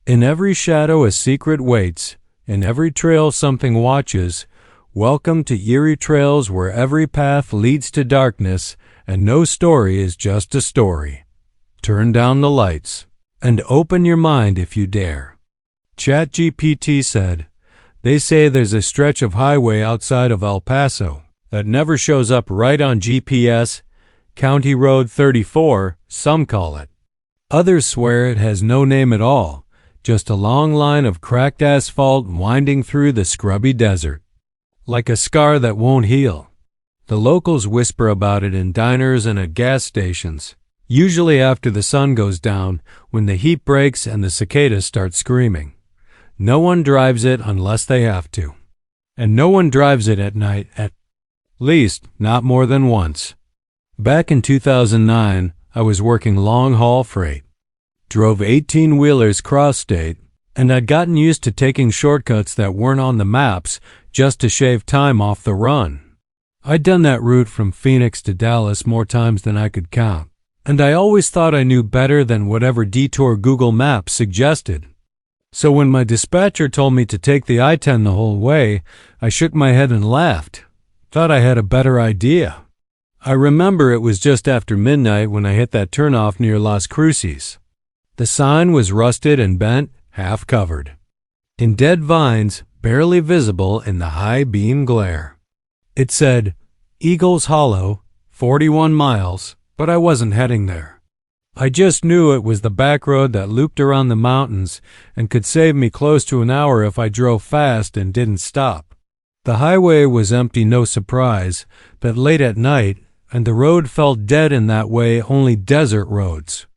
In every shadow a secret waits, in every trail something watches. Welcome to Eerie Trails, where every path leads to darkness, and no story is just a story. Turn down the lights, and open your mind if you dare. ChatGPT said, they say there's a stretch of highway outside of El Paso that never shows up right on GPS, County Road 34, some call it. Others swear it has no name at all, just a long line of cracked asphalt winding through the scrubby desert. Like a scar that won't heal. The locals whisper about it in diners and at gas stations, usually after the sun goes down, when the heat breaks and the cicadas start screaming. No one drives it unless they have to. And no one drives it at night, at least not more than once. Back in 2009, I was working long-haul freight. Drove 18-wheelers cross-state, and I'd gotten used to taking shortcuts that weren't on the maps just to shave time off the run. I'd done that route from Phoenix to Dallas more times than I could count, and I always thought I knew better than whatever detour Google Maps suggested. So when my dispatcher told me to take the I-10 the whole way, I shook my head and laughed. Thought I had a better idea. I remember it was just after midnight when I hit that turnoff near Las Cruces. The sign was rusted and bent, half covered, in dead vines, barely visible in the high beam glare. It said, Eagles Hollow, 41 miles, but I wasn't heading there. I just knew it was the back road that looped around the mountains and could save me close to an hour if I drove fast and didn't stop. The highway was empty, no surprise, but late at night, and the road felt dead in that way only desert roads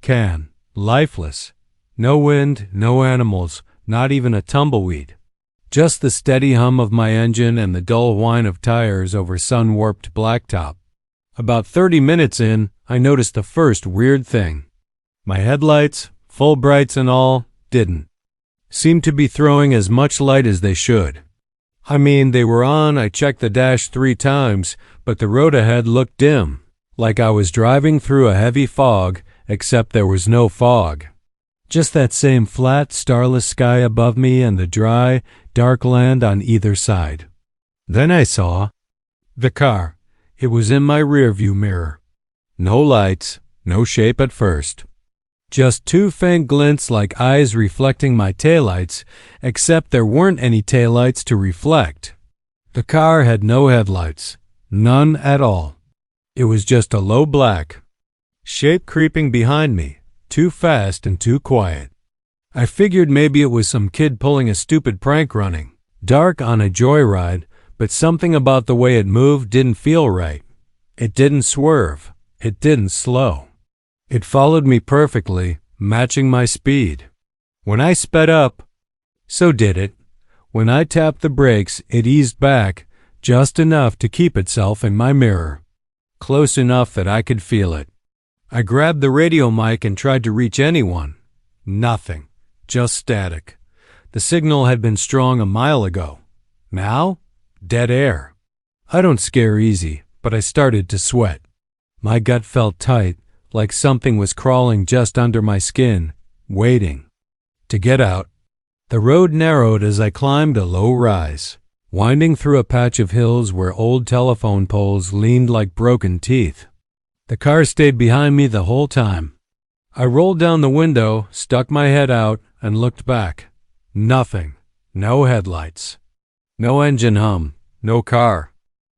can. Lifeless. No wind, no animals, not even a tumbleweed. Just the steady hum of my engine and the dull whine of tires over sun-warped blacktop. About 30 minutes in, I noticed the first weird thing. My headlights, full brights and all, didn't seem to be throwing as much light as they should. I mean, they were on, I checked the dash 3 times, but the road ahead looked dim, like I was driving through a heavy fog, except there was no fog. Just that same flat, starless sky above me and the dry, dark land on either side. Then I saw the car. It was in my rearview mirror. No lights, no shape at first. Just 2 faint glints like eyes reflecting my taillights, except there weren't any taillights to reflect. The car had no headlights, none at all. It was just a low black shape creeping behind me, too fast and too quiet. I figured maybe it was some kid pulling a stupid prank running dark on a joyride, but something about the way it moved didn't feel right. It didn't swerve. It didn't slow. It followed me perfectly, matching my speed. When I sped up, so did it. When I tapped the brakes, it eased back, just enough to keep itself in my mirror. Close enough that I could feel it. I grabbed the radio mic and tried to reach anyone. Nothing. Just static. The signal had been strong a mile ago. Now? Dead air. I don't scare easy, but I started to sweat. My gut felt tight, like something was crawling just under my skin, waiting to get out. The road narrowed as I climbed a low rise, winding through a patch of hills where old telephone poles leaned like broken teeth. The car stayed behind me the whole time. I rolled down the window, stuck my head out, and looked back. Nothing. No headlights. No engine hum. No car.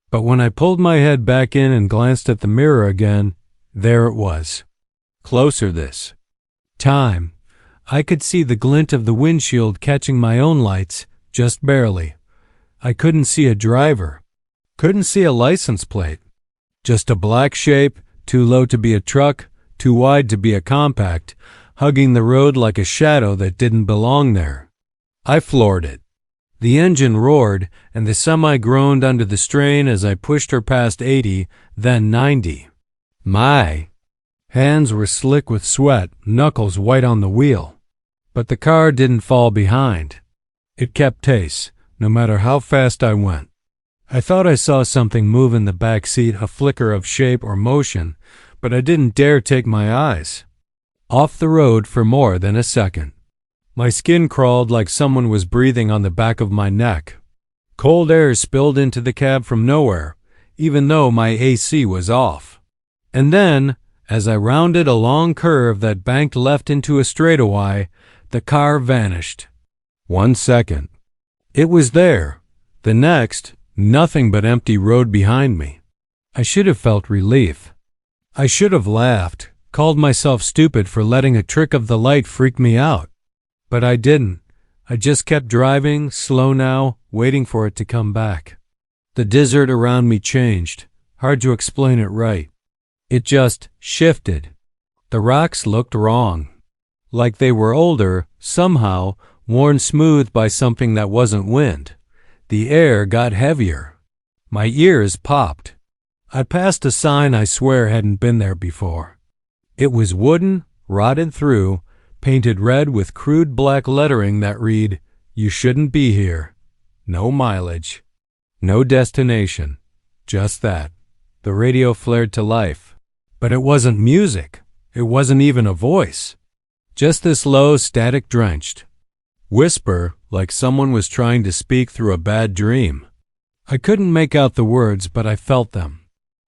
But when I pulled my head back in and glanced at the mirror again, there it was. Closer this time. I could see the glint of the windshield catching my own lights, just barely. I couldn't see a driver. Couldn't see a license plate. Just a black shape, too low to be a truck, too wide to be a compact, hugging the road like a shadow that didn't belong there. I floored it. The engine roared, and the semi groaned under the strain as I pushed her past 80, then 90. My hands were slick with sweat, knuckles white on the wheel. But the car didn't fall behind. It kept pace, no matter how fast I went. I thought I saw something move in the back seat, a flicker of shape or motion, but I didn't dare take my eyes off the road for more than a second. My skin crawled like someone was breathing on the back of my neck. Cold air spilled into the cab from nowhere, even though my AC was off. And then, as I rounded a long curve that banked left into a straightaway, the car vanished. 1 second. It was there. The next, nothing but empty road behind me. I should have felt relief. I should have laughed, called myself stupid for letting a trick of the light freak me out. But I didn't. I just kept driving, slow now, waiting for it to come back. The desert around me changed. Hard to explain it right. It just shifted. The rocks looked wrong. Like they were older, somehow, worn smooth by something that wasn't wind. The air got heavier. My ears popped. I passed a sign I swear hadn't been there before. It was wooden, rotted through, painted red with crude black lettering that read, "You shouldn't be here." No mileage. No destination. Just that. The radio flared to life. But it wasn't music. It wasn't even a voice. Just this low, static-drenched whisper, like someone was trying to speak through a bad dream. I couldn't make out the words, but I felt them.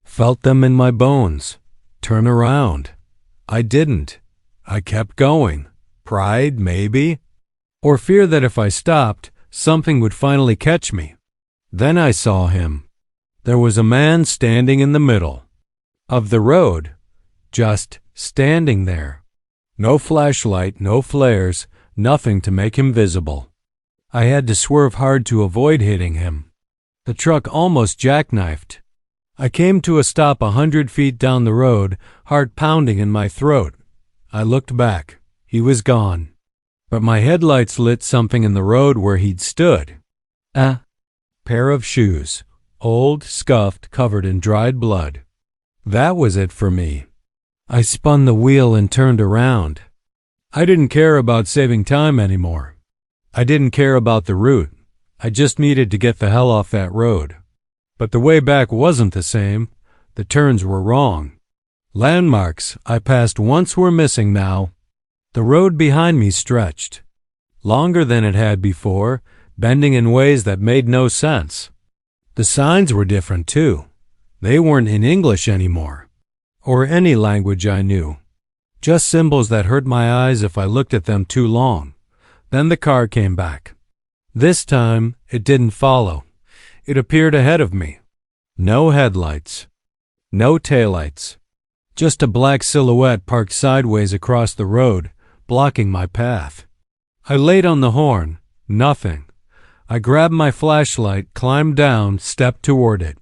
Felt them in my bones. Turn around. I didn't. I kept going. Pride, maybe? Or fear that if I stopped, something would finally catch me. Then I saw him. There was a man standing in the middle of the road, just standing there. No flashlight, no flares, nothing to make him visible. I had to swerve hard to avoid hitting him. The truck almost jackknifed. I came to a stop 100 feet down the road, heart pounding in my throat. I looked back. He was gone. But my headlights lit something in the road where he'd stood. A pair of shoes, old, scuffed, covered in dried blood. That was it for me. I spun the wheel and turned around. I didn't care about saving time anymore. I didn't care about the route. I just needed to get the hell off that road. But the way back wasn't the same. The turns were wrong. Landmarks I passed once were missing now. The road behind me stretched. Longer than it had before, bending in ways that made no sense. The signs were different too. They weren't in English anymore, or any language I knew. Just symbols that hurt my eyes if I looked at them too long. Then the car came back. This time, it didn't follow. It appeared ahead of me. No headlights. No taillights. Just a black silhouette parked sideways across the road, blocking my path. I laid on the horn. Nothing. I grabbed my flashlight, climbed down, stepped toward it.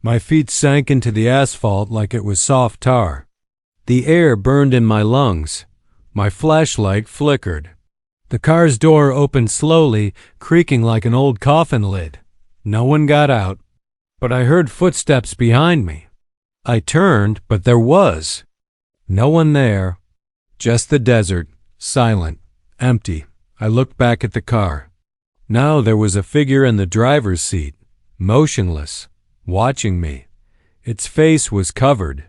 My feet sank into the asphalt like it was soft tar. The air burned in my lungs. My flashlight flickered. The car's door opened slowly, creaking like an old coffin lid. No one got out, but I heard footsteps behind me. I turned, but there was no one there. Just the desert, silent, empty. I looked back at the car. Now there was a figure in the driver's seat, motionless, watching me. Its face was covered,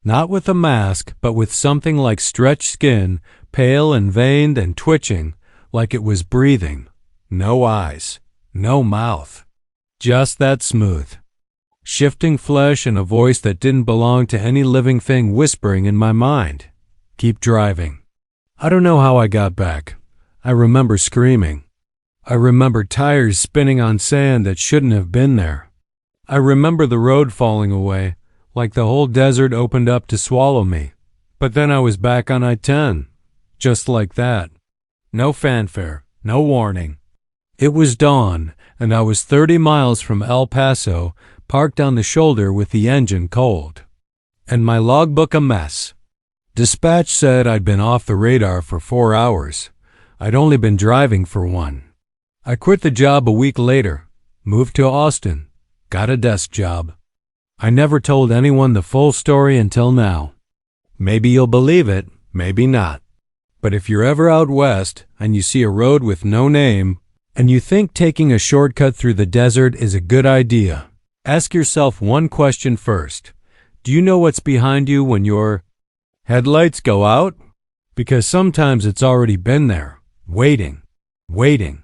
not with a mask, but with something like stretched skin, pale and veined and twitching, like it was breathing. No eyes, no mouth. Just that smooth, shifting flesh and a voice that didn't belong to any living thing whispering in my mind. Keep driving. I don't know how I got back. I remember screaming. I remember tires spinning on sand that shouldn't have been there. I remember the road falling away, like the whole desert opened up to swallow me. But then I was back on I-10, just like that. No fanfare, no warning. It was dawn, and I was 30 miles from El Paso, parked on the shoulder with the engine cold. And my logbook a mess. Dispatch said I'd been off the radar for 4 hours. I'd only been driving for 1. I quit the job a week later, moved to Austin, got a desk job. I never told anyone the full story until now. Maybe you'll believe it, maybe not. But if you're ever out west and you see a road with no name, and you think taking a shortcut through the desert is a good idea, ask yourself one question first. Do you know what's behind you when your headlights go out? Because sometimes it's already been there, waiting, waiting.